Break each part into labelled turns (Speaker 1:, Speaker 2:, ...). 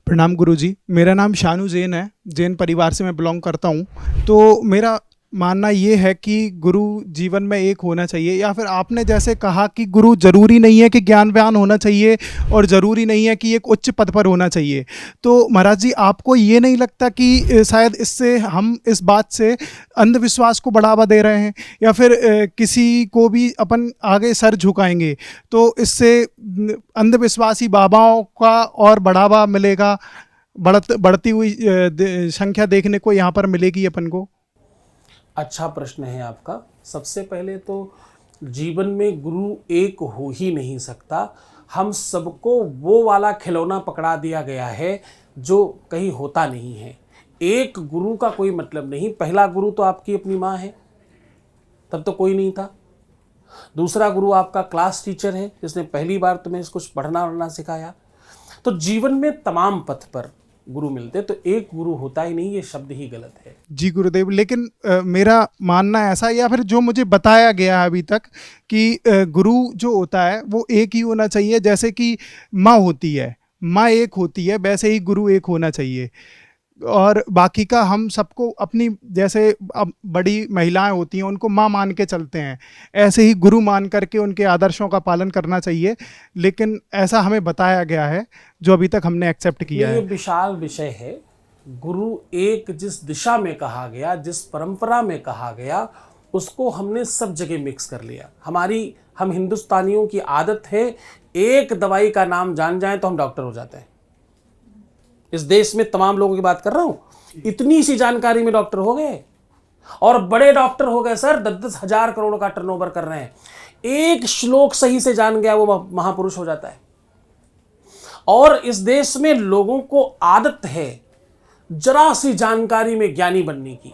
Speaker 1: प्रणाम गुरुजी। मेरा नाम शानू जैन है। जैन परिवार से मैं बिलोंग करता हूँ। तो मेरा मानना ये है कि गुरु जीवन में एक होना चाहिए, या फिर आपने जैसे कहा कि गुरु ज़रूरी नहीं है कि ज्ञानवान होना चाहिए और ज़रूरी नहीं है कि एक उच्च पद पर होना चाहिए। तो महाराज जी, आपको ये नहीं लगता कि शायद इससे हम इस बात से अंधविश्वास को बढ़ावा दे रहे हैं, या फिर किसी को भी अपन आगे सर झुकाएंगे तो इससे अंधविश्वासी बाबाओं का और बढ़ावा मिलेगा, बढ़ती हुई संख्या देखने को यहाँ पर मिलेगी अपन को?
Speaker 2: अच्छा प्रश्न है आपका। सबसे पहले तो जीवन में गुरु एक हो ही नहीं सकता। हम सबको वो वाला खिलौना पकड़ा दिया गया है जो कहीं होता नहीं है। एक गुरु का कोई मतलब नहीं। पहला गुरु तो आपकी अपनी माँ है, तब तो कोई नहीं था। दूसरा गुरु आपका क्लास टीचर है जिसने पहली बार तुम्हें कुछ पढ़ना वढ़ना सिखाया। तो जीवन में तमाम पथ पर गुरु मिलते, तो एक गुरु होता ही नहीं, ये शब्द ही गलत है।
Speaker 1: जी गुरुदेव, लेकिन मेरा मानना ऐसा, या फिर जो मुझे बताया गया है अभी तक, कि गुरु जो होता है वो एक ही होना चाहिए। जैसे कि माँ होती है, माँ एक होती है, वैसे ही गुरु एक होना चाहिए। और बाकी का हम सबको अपनी, जैसे अब बड़ी महिलाएं होती हैं उनको माँ मान के चलते हैं, ऐसे ही गुरु मान करके उनके आदर्शों का पालन करना चाहिए। लेकिन ऐसा हमें बताया गया है जो अभी तक हमने एक्सेप्ट किया
Speaker 2: ये
Speaker 1: है।
Speaker 2: विशाल विषय है। गुरु एक जिस दिशा में कहा गया, जिस परंपरा में कहा गया, उसको हमने सब जगह मिक्स कर लिया। हम हिंदुस्तानियों की आदत है, एक दवाई का नाम जान जाए तो हम डॉक्टर हो जाते हैं। इस देश में तमाम लोगों की बात कर रहा हूं, इतनी सी जानकारी में डॉक्टर हो गए, और बड़े डॉक्टर हो गए सर, 10-10 हजार करोड़ का टर्नओवर कर रहे हैं। एक श्लोक सही से जान गया वो महापुरुष हो जाता है। और इस देश में लोगों को आदत है जरा सी जानकारी में ज्ञानी बनने की।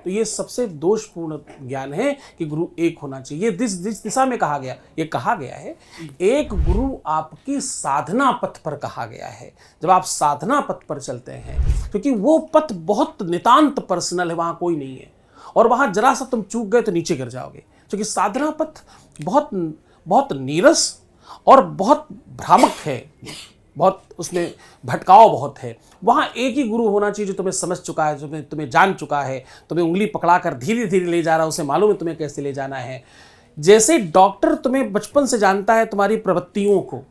Speaker 2: तो ये सबसे दोषपूर्ण ज्ञान है कि गुरु एक होना चाहिए। जिस दिशा में कहा गया, ये कहा गया है एक गुरु आपकी साधना पथ पर कहा गया है। जब आप साधना पथ पर चलते हैं, क्योंकि वो पथ बहुत नितांत पर्सनल है, वहां कोई नहीं है, और वहां जरा सा तुम चूक गए तो नीचे गिर जाओगे। क्योंकि साधना पथ बहुत बहुत नीरस और बहुत भ्रामक है, बहुत उसमें भटकाव बहुत है। वहाँ एक ही गुरु होना चाहिए जो तुम्हें समझ चुका है, जो तुम्हें जान चुका है, तुम्हें उंगली पकड़ाकर धीरे धीरे ले जा रहा है, उसे मालूम है तुम्हें कैसे ले जाना है। जैसे डॉक्टर तुम्हें बचपन से जानता है, तुम्हारी प्रवृत्तियों को,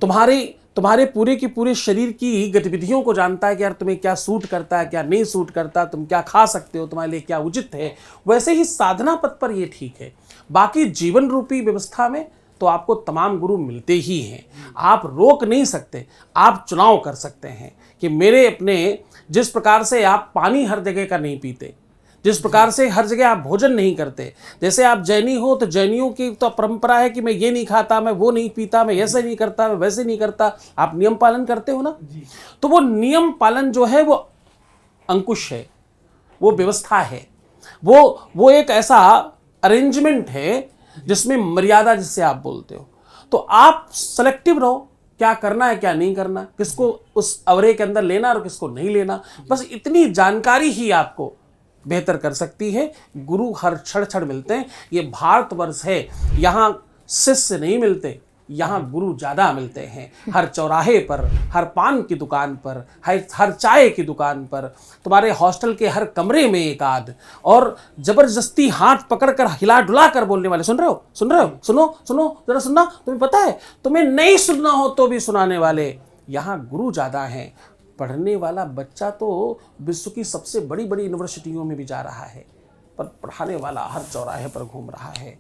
Speaker 2: तुम्हारे पूरे की पूरे शरीर की गतिविधियों को जानता है कि यार तुम्हें क्या सूट करता है, क्या नहीं सूट करता, तुम क्या खा सकते हो, तुम्हारे लिए क्या उचित है। वैसे ही साधना पथ पर ये ठीक है। बाकी जीवन रूपी व्यवस्था में तो आपको तमाम गुरु मिलते ही हैं। आप रोक नहीं सकते, आप चुनाव कर सकते हैं कि मेरे अपने, जिस प्रकार से आप पानी हर जगह का नहीं पीते, जिस प्रकार से हर जगह आप भोजन नहीं करते, जैसे आप जैनी हो तो जैनियों की तो परंपरा है कि मैं ये नहीं खाता, मैं वो नहीं पीता, मैं ऐसे नहीं करता, मैं वैसे नहीं करता। आप नियम पालन करते हो ना, तो वो नियम पालन जो है वो अंकुश है, वो व्यवस्था है, वो एक ऐसा अरेंजमेंट है जिसमें मर्यादा, जिससे आप बोलते हो। तो आप सेलेक्टिव रहो, क्या करना है क्या नहीं करना, किसको उस अवरे के अंदर लेना और किसको नहीं लेना। बस इतनी जानकारी ही आपको बेहतर कर सकती है। गुरु हर क्षण क्षण मिलते हैं। ये भारतवर्ष है, यहाँ शिष्य नहीं मिलते, यहाँ गुरु ज़्यादा मिलते हैं। हर चौराहे पर, हर पान की दुकान पर, हर चाय की दुकान पर, तुम्हारे हॉस्टल के हर कमरे में एक आध, और ज़बरदस्ती हाथ पकड़कर हिला डुला कर बोलने वाले। सुन रहे हो, सुन रहे हो, सुनो सुनो जरा सुनना। तुम्हें पता है, तुम्हें नहीं सुनना हो तो भी सुनाने वाले यहाँ गुरु ज़्यादा हैं। पढ़ने वाला बच्चा तो विश्व की सबसे बड़ी बड़ी यूनिवर्सिटियों में भी जा रहा है, पर पढ़ाने वाला हर चौराहे पर घूम रहा है।